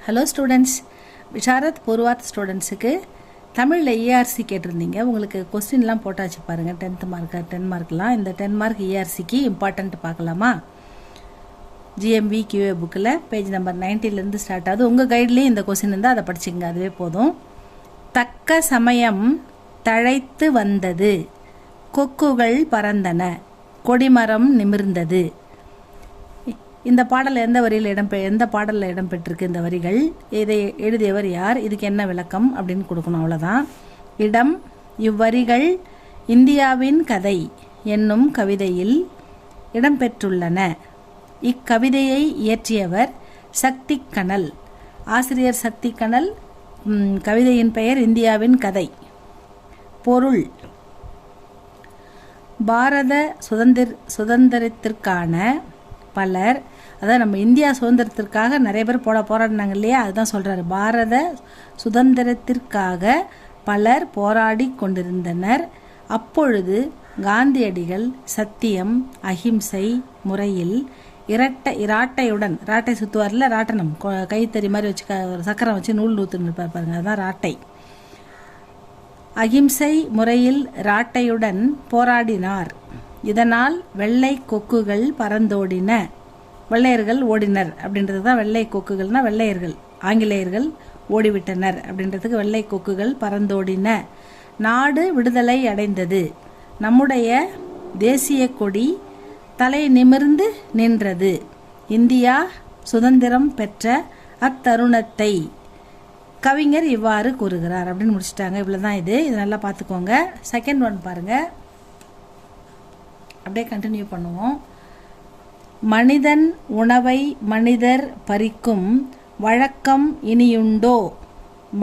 Hello students, Visharad Purvardh ஸ்டூடெண்ட்ஸுக்கு தமிழில் ARC கேட்டிருந்தீங்க. உங்களுக்கு கொஸ்டின்லாம் போட்டாச்சு பாருங்கள். 10 மார்க்லாம். இந்த 10 மார்க் ஏஆர்சிக்கு இம்பார்ட்டன்ட் பார்க்கலாமா? ஜிஎம்வி கியூஏ புக்கில் பேஜ் நம்பர் 90லேருந்து ஸ்டார்ட் ஆகுது. உங்கள் கைட்லேயும் இந்த கொஸ்டின் இருந்தால் அதை படிச்சுங்க, அதுவே போதும். தக்க சமயம் தழைத்து வந்தது, கொக்குகள் பறந்தன, கொடிமரம் நிமிர்ந்தது. இந்த பாடல் எந்த பாடலில் இடம்பெற்றிருக்கு இந்த வரிகள்? இதை எழுதியவர் யார்? இதுக்கு என்ன விளக்கம் அப்படின்னு கொடுக்கணும், அவ்வளோதான். இடம்: இவ்வரிகள் இந்தியாவின் கதை என்னும் கவிதையில் இடம்பெற்றுள்ளன. இக்கவிதையை இயற்றியவர் சக்தி கனல். ஆசிரியர் சக்தி கனல். கவிதையின் பெயர் இந்தியாவின் கதை. பொருள்: பாரத சுதந்திரத்திற்கான பலர், அதாவது நம்ம இந்தியா சுதந்திரத்திற்காக நிறைய பேர் போராடினாங்க இல்லையா, அதுதான் சொல்கிறாரு. பாரத சுதந்திரத்திற்காக பலர் போராடி கொண்டிருந்தனர். அப்பொழுது காந்தியடிகள் சத்தியம், அஹிம்சை முறையில் இராட்டையுடன், ராட்டை சுற்றுவார்ல, ராட்டனம், கைத்தறி மாதிரி வச்சு சக்கரம் வச்சு நூல் நூற்றுன்னு பாருங்க, அதுதான் ராட்டை. அஹிம்சை முறையில் ராட்டையுடன் போராடினார். இதனால் வெள்ளை கொக்குகள் பறந்தோடின. வெள்ளையர்கள் ஓடினர் அப்படின்றது தான் வெள்ளை கொக்குகள்னா வெள்ளையர்கள், ஆங்கிலேயர்கள் ஓடிவிட்டனர் அப்படின்றதுக்கு வெள்ளை கொக்குகள் பறந்தோடின. நாடு விடுதலை அடைந்தது. நம்முடைய தேசிய கொடி தலை நிமிர்ந்து நின்றது. இந்தியா சுதந்திரம் பெற்ற அத்தருணத்தை கவிஞர் இவ்வாறு கூறுகிறார் அப்படின்னு முடிச்சிட்டாங்க. இவ்வளோதான். இது நல்லா பார்த்துக்கோங்க. செகண்ட் ஒன் பாருங்கள், அப்படியே கண்டினியூ பண்ணுவோம். மனிதன் உணவை மனிதர் பறிக்கும் வழக்கம் இனியுண்டோ?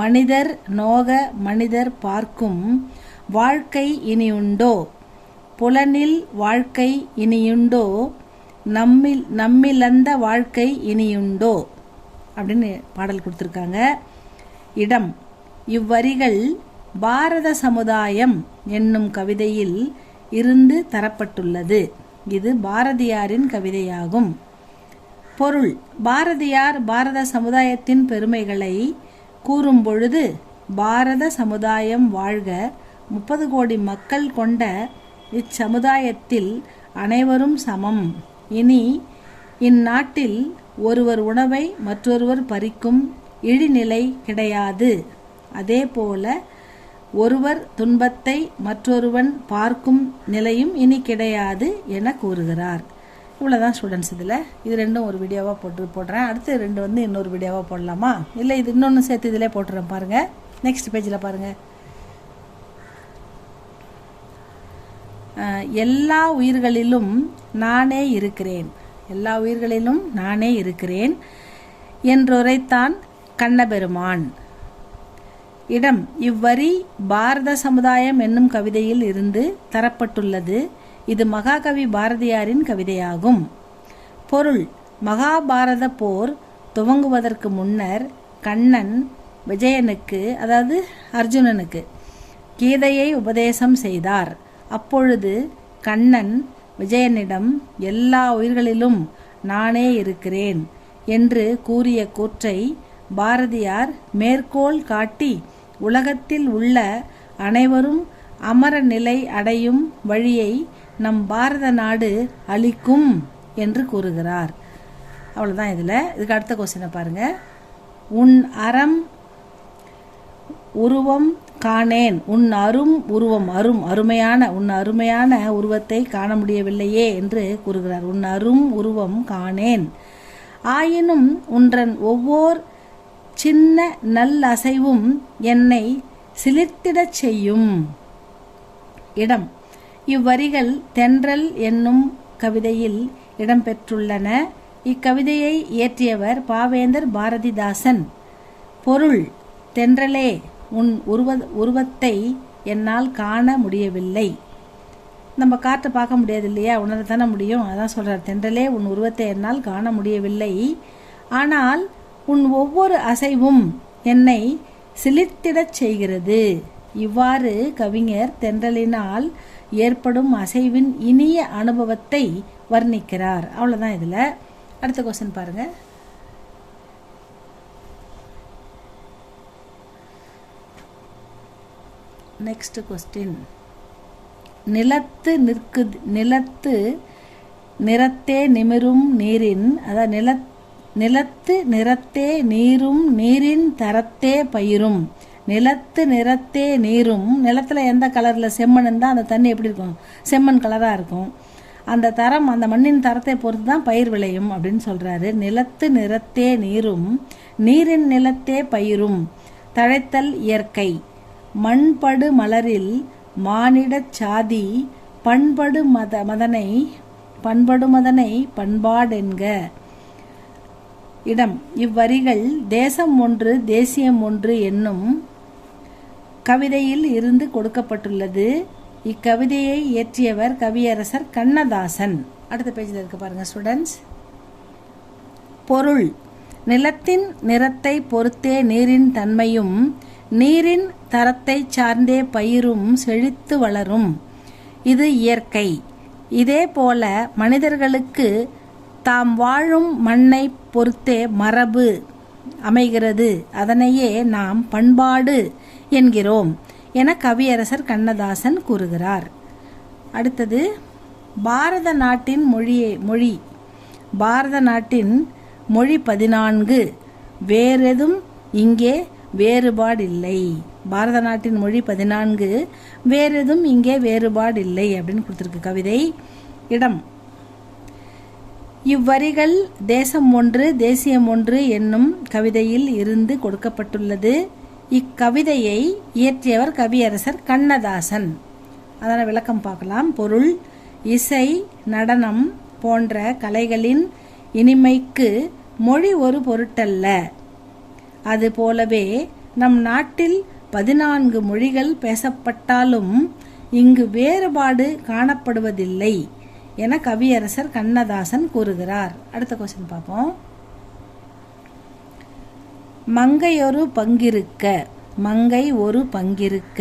மனிதர் நோக மனிதர் பார்க்கும் வாழ்க்கை இனியுண்டோ? புலனில் வாழ்க்கை இனியுண்டோ? நம்மிலந்த வாழ்க்கை இனியுண்டோ? அப்படின்னு பாடல் கொடுத்துருக்காங்க. இடம்: இவ்வரிகள் பாரத சமுதாயம் என்னும் கவிதையில் இருந்து தரப்பட்டுள்ளது. இது பாரதியாரின் கவிதையாகும். பொருள்: பாரதியார் பாரத சமுதாயத்தின் பெருமைகளை கூறும் பொழுது, பாரத சமுதாயம் வாழ்க, 30 கோடி மக்கள் கொண்ட இச்சமுதாயத்தில் அனைவரும் சமம். இனி இந்நாட்டில் ஒருவர் உணவை மற்றொருவர் பறிக்கும் இழிநிலை கிடையாது. அதேபோல ஒருவர் துன்பத்தை மற்றொருவன் பார்க்கும் நிலையும் இனி கிடையாது என கூறுகிறார். இவ்வளோதான் ஸ்டூடெண்ட்ஸ். இது ரெண்டும் ஒரு வீடியோவாக போடுறேன். அடுத்து 2 இன்னொரு வீடியோவாக போடலாமா? இல்லை இது இன்னொன்று சேர்த்து இதிலே போட்டுறேன் பாருங்கள். நெக்ஸ்ட் பேஜில் பாருங்கள். எல்லா உயிர்களிலும் நானே இருக்கிறேன், எல்லா உயிர்களிலும் நானே இருக்கிறேன் என்றுரைத்தான் கண்ணபெருமான். இடம்: இவ்வரி பாரத சமுதாயம் என்னும் கவிதையில் இருந்து தரப்பட்டுள்ளது. இது மகாகவி பாரதியாரின் கவிதையாகும். பொருள்: மகாபாரத போர் துவங்குவதற்கு முன்னர் கண்ணன் விஜயனுக்கு, அதாவது அர்ஜுனனுக்கு, கீதையை உபதேசம் செய்தார். அப்பொழுது கண்ணன் விஜயனிடம் எல்லா உயிர்களிலும் நானே இருக்கிறேன் என்று கூறிய கூற்றை பாரதியார் மேற்கோள் காட்டி, உலகத்தில் உள்ள அனைவரும் அமர நிலை அடையும் வழியை நம் பாரத நாடு அளிக்கும் என்று கூறுகிறார். அவ்வளோதான். இதுக்கு அடுத்த கொஸ்டினை பாருங்கள். உன் அறம் உருவம் காணேன், உன் அருமையான உருவத்தை காண முடியவில்லையே என்று கூறுகிறார். உன் அரும் உருவம் காணேன், ஆயினும் உன்றன் ஒவ்வொரு சின்ன நல்லசைவும் என்னை சிலிர்த்திடச் செய்யும். இடம்: இவ்வரிகள் தென்றல் என்னும் கவிதையில் இடம்பெற்றுள்ளன. இக்கவிதையை இயற்றியவர் பாவேந்தர் பாரதிதாசன். பொருள்: தென்றலே, உன் உருவத்தை என்னால் காண முடியவில்லை. நம்ம காற்றை பார்க்க முடியாது இல்லையா, உணரத்தானே முடியும். அதான் சொல்கிறார், தென்றலே உன் உருவத்தை என்னால் காண முடியவில்லை, ஆனால் உன் ஒவ்வொரு அசைவும் என்னை சிலிர்த்திடச் செய்கிறது. இவ்வாறு கவிஞர் தென்றலினால் ஏற்படும் அசைவின் இனிய அனுபவத்தை வர்ணிக்கிறார். அவ்வளோதான். அடுத்த கொஸ்டின் பாருங்கள். Next question. நிலத்து நிறத்தே நிமிரும் நீரின், அதாவது நிலத்து நிறத்தே நீரும் நீரின் தரத்தே பயிரும். நிலத்து நிறத்தே நீரும், நிலத்தில் எந்த கலரில் செம்மண் இருந்தால் அந்த தண்ணி எப்படி இருக்கும்? செம்மண் கலராக இருக்கும். அந்த தரம், அந்த மண்ணின் தரத்தை பொறுத்து தான் பயிர் விளையும் அப்படின்னு சொல்கிறாரு. நிலத்து நிறத்தே நீரும் நீரின் நிலத்தே பயிரும். தழைத்தல் இயற்கை. மண்படு மலரில் மானிடச் சாதி பண்படு மதனை பண்பாடென்க. இடம். இவ்வரிகள் தேசம் ஒன்று தேசியம் ஒன்று என்னும் கவிதையில் இருந்து கொடுக்கப்பட்டுள்ளது. இக்கவிதையை இயற்றியவர் கவியரசர் கண்ணதாசன். அடுத்த பேஜில் இருக்கு பாருங்க ஸ்டூடெண்ட்ஸ். பொருள். நிலத்தின் நிறத்தை பொறுத்தே நீரின் தன்மையும் நீரின் தரத்தை சார்ந்தே பயிரும் செழித்து வளரும். இது இயற்கை. இதே போல மனிதர்களுக்கு தாம் வாழும் மண்ணை பொறுத்தே மரபு அமைகிறது. அதனையே நாம் பண்பாடு என்கிறோம் என கவியரசர் கண்ணதாசன் கூறுகிறார். அடுத்தது பாரத நாட்டின் மொழி. பாரத நாட்டின் மொழி 14. வேறெதும் இங்கே வேறுபாடில்லை. பாரத நாட்டின் மொழி 14, வேறெதும் இங்கே வேறுபாடில்லை அப்படின்னு கொடுத்துருக்கு கவிதை. இடம். இவ்வரிகள் தேசம் ஒன்று தேசியம் ஒன்று என்னும் கவிதையில் இருந்து கொடுக்கப்பட்டுள்ளது. இக்கவிதையை இயற்றியவர் கவியரசர் கண்ணதாசன். அதனால் விளக்கம் பார்க்கலாம். பொருள். இசை நடனம் போன்ற கலைகளின் இனிமைக்கு மொழி ஒரு பொருட்டல்ல. அதுபோலவே நம் நாட்டில் 14 மொழிகள் பேசப்பட்டாலும் இங்கு வேறுபாடு காணப்படுவதில்லை என கவியரசர் கண்ணதாசன் கூறுகிறார். அடுத்த கொஸ்டின் பார்ப்போம். மங்கை ஒரு பங்கிருக்க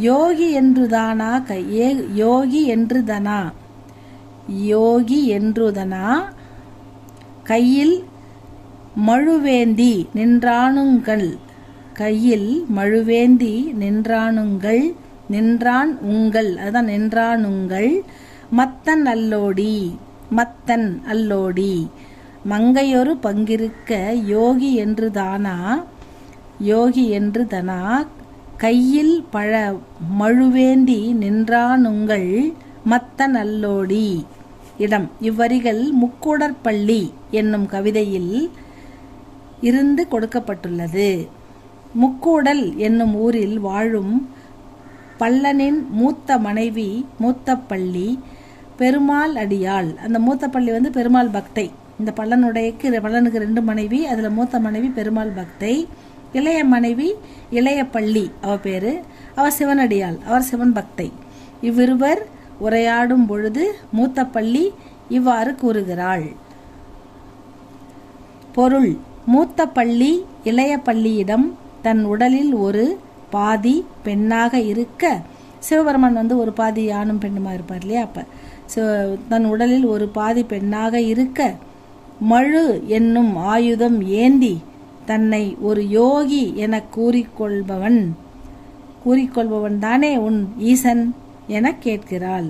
யோகி என்றுதனா கையில் மழுவேந்தி நின்றான் உங்கள் மத்தன் அல்லோடி. மங்கையொரு பங்கிருக்க யோகி என்றுதனா கையில் மழுவேந்தி நின்றானுங்கள் மத்தன் அல்லோடி. இடம். இவ்வரிகள் முக்கூடற்பள்ளி என்னும் கவிதையில் இருந்து கொடுக்கப்பட்டுள்ளது. முக்கூடல் என்னும் ஊரில் வாழும் பல்லனின் மூத்த மனைவி மூத்தப்பள்ளி பெருமாள் அடியாள். அந்த மூத்தப்பள்ளி பெருமாள் பக்தை. இந்த பல்லனுக்கு 2 மனைவி. அதில் மூத்த மனைவி பெருமாள் பக்தை. இளைய மனைவி இளைய பள்ளி, அவ பேரு. அவ சிவனடியாள், அவர் சிவன் பக்தை. இவ்விருவர் உரையாடும் பொழுது மூத்தப்பள்ளி இவ்வாறு கூறுகிறாள். பொருள். மூத்த பள்ளி இளைய பள்ளியிடம் தன் உடலில் ஒரு பாதி பெண்ணாக இருக்க, சிவபெருமான் ஒரு பாதி ஆணும் பெண்ணுமா இருப்பார் இல்லையா, அப்ப தன் உடலில் ஒரு பாதி பெண்ணாக இருக்க மழு என்னும் ஆயுதம் ஏந்தி தன்னை ஒரு யோகி என கூறிக்கொள்பவன் தானே உன் ஈசன் என கேட்கிறாள்.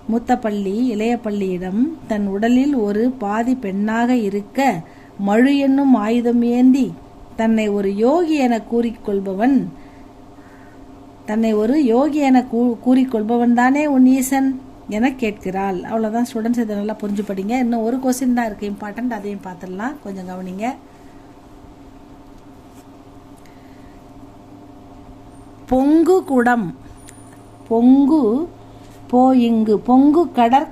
மூத்தப்பள்ளி இளைய பள்ளியிடம் தன் உடலில் ஒரு பாதி பெண்ணாக இருக்க மழு என்னும் ஆயுதம் ஏந்தி தன்னை ஒரு யோகி என கூறிக்கொள்பவன் தானே உன் ஈசன் என கேட்கிறாள். அவ்வளோதான் ஸ்டூடெண்ட்ஸ், இதை நல்லா புரிஞ்சு படிங்க. இன்னும் ஒரு கொஸ்டின் தான் இருக்குது இம்பார்ட்டன்ட், அதையும் பார்த்துடலாம், கொஞ்சம் கவனிங்க. பொங்கு குடம் பொங்கு கடற்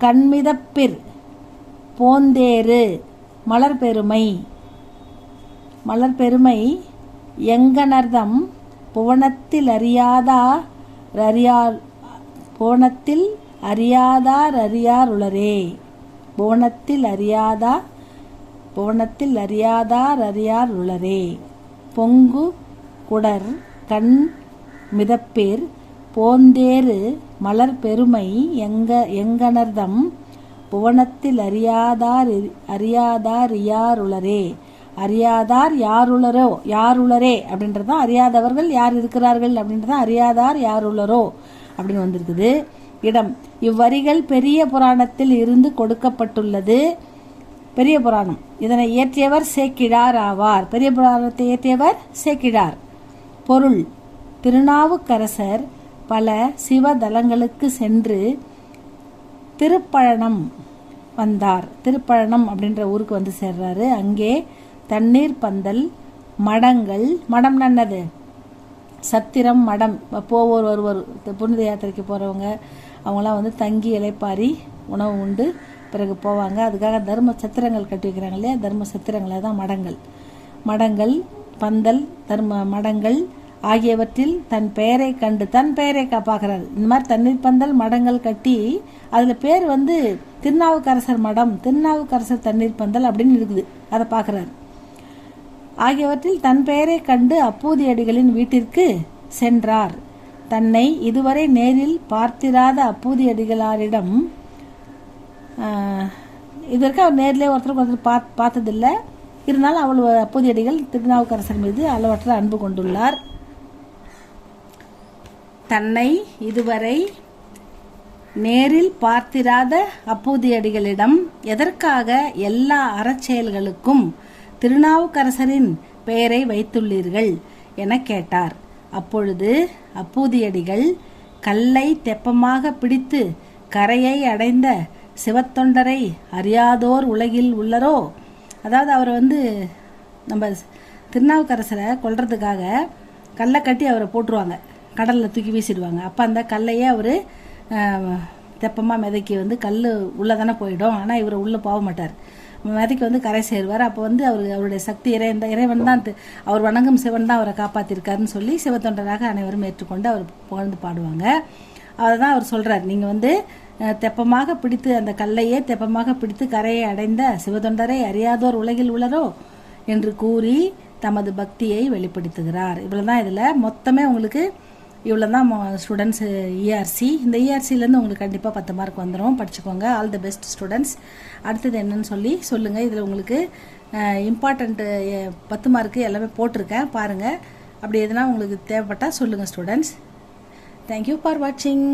கண்மிதப்பிற் போந்தேறு மலர்பெருமை எங்கனர்தம் புவனத்தில் அறியாதார் உளரே. பொங்கு குடர் கண் மிதப்பேர் போந்தேறு மலர்பெருமை எங்கனர்தம் புவனத்தில் அறியாதார் உளரே. அறியாதார் யாருளரோ யாருளரே அப்படின்றதான் அறியாதவர்கள் யார் இருக்கிறார்கள் அப்படின்றதான் அறியாதார் யாருளரோ அப்படின்னு வந்திருக்குது. இடம் இவ்வரிகள் பெரிய புராணத்தில் இருந்து கொடுக்கப்பட்டுள்ளது. பெரிய புராணம் இதனை இயற்றியவர் சேக்கிழார் ஆவார். பெரிய புராணத்தை இயற்றியவர் சேக்கிழார். பொருள் திருநாவுக்கரசர் பல சிவதலங்களுக்கு சென்று திருப்பழனம் வந்தார். திருப்பழனம் அப்படின்ற ஊருக்கு வந்து சேர்றாரு. அங்கே தண்ணீர் பந்தல், மடங்கள், மடம் நன்னது சத்திரம், மடம் போவோர் வருவோர் புனித யாத்திரைக்கு போகிறவங்க அவங்களாம் வந்து தங்கி இலைப்பாரி உணவு உண்டு பிறகு போவாங்க. அதுக்காக தர்ம சத்திரங்கள் கட்டி வைக்கிறாங்க இல்லையா, தர்ம சத்திரங்களை தான் மடங்கள். மடங்கள், பந்தல், மடங்கள் ஆகியவற்றில் தன் பெயரை கண்டு தன் பெயரை பார்க்குறாரு. இந்த மாதிரி தண்ணீர் பந்தல் மடங்கள் கட்டி அதில் பேர் வந்து திருநாவுக்கரசர் மடம், திருநாவுக்கரசர் தண்ணீர் பந்தல் அப்படின்னு இருக்குது. அதை பார்க்குறாரு. ஆகியவற்றில் தன் பெயரை கண்டு அப்பூதியடிகளின் வீட்டிற்கு சென்றார். தன்னை இதுவரை நேரில் பார்த்திராத அப்பூதியடிகளாரிடம் இதற்கு அவர் நேரிலே ஒருத்தருக்கு பார்த்ததில்லை. இருந்தாலும் அவள் அப்பூதியடிகள் திருநாவுக்கரசர் மீது அளவற்ற அன்பு கொண்டுள்ளார். தன்னை இதுவரை நேரில் பார்த்திராத அப்பூதியடிகளிடம் எதற்காக எல்லா அறச்செயல்களுக்கும் திருநாவுக்கரசரின் பெயரை வைத்துள்ளீர்கள் என கேட்டார். அப்பொழுது அப்பூதியடிகள் கல்லை தெப்பமாக பிடித்து கரையை அடைந்த சிவத்தொண்டரை அறியாதோர் உலகில் உள்ளரோ. அதாவது அவரை வந்து நம்ம திருநாவுக்கரசரை கொல்றதுக்காக கல்லை கட்டி அவரை போட்டுருவாங்க, கடலில் தூக்கி வீசிடுவாங்க. அப்போ அந்த கல்லையே அவர் தெப்பமாக மிதக்கி வந்து கல் உள்ளே தானே போயிடும், ஆனால் இவர் உள்ளே போக மாட்டார், மிதக்கி வந்து கரை சேருவார். அப்போ வந்து அவருடைய சக்தி இறைவன் தான், அவர் வணங்கும் சிவன் தான் அவரை காப்பாற்றிருக்காருன்னு சொல்லி சிவத்தொண்டராக அனைவரும் ஏற்றுக்கொண்டு அவர் புகழ்ந்து பாடுவாங்க. அதை தான் அவர் சொல்கிறார், நீங்கள் வந்து தெப்பமாக பிடித்து அந்த கல்லையே தெப்பமாக பிடித்து கரையை அடைந்த சிவத்தொண்டரை அறியாதோர் உலகில் உள்ளரோ என்று கூறி தமது பக்தியை வெளிப்படுத்துகிறார். இவ்வளோ தான் இதில் மொத்தமே உங்களுக்கு இவ்வளோ தான் ஸ்டூடெண்ட்ஸ் இஆர்சி. இந்த இஆர்சிலேருந்து உங்களுக்கு கண்டிப்பாக 10 மார்க் வந்துடும், படிச்சுக்கோங்க. All the best students. அடுத்தது என்னன்னு சொல்லுங்கள். இதில் உங்களுக்கு இம்பார்ட்டண்ட்டு 10 மார்க்கு எல்லாமே போட்டிருக்கேன், பாருங்கள். அப்படி எதுனா உங்களுக்கு தேவைப்பட்டால் சொல்லுங்கள் ஸ்டூடெண்ட்ஸ். தேங்க்யூ ஃபார் வாட்சிங்.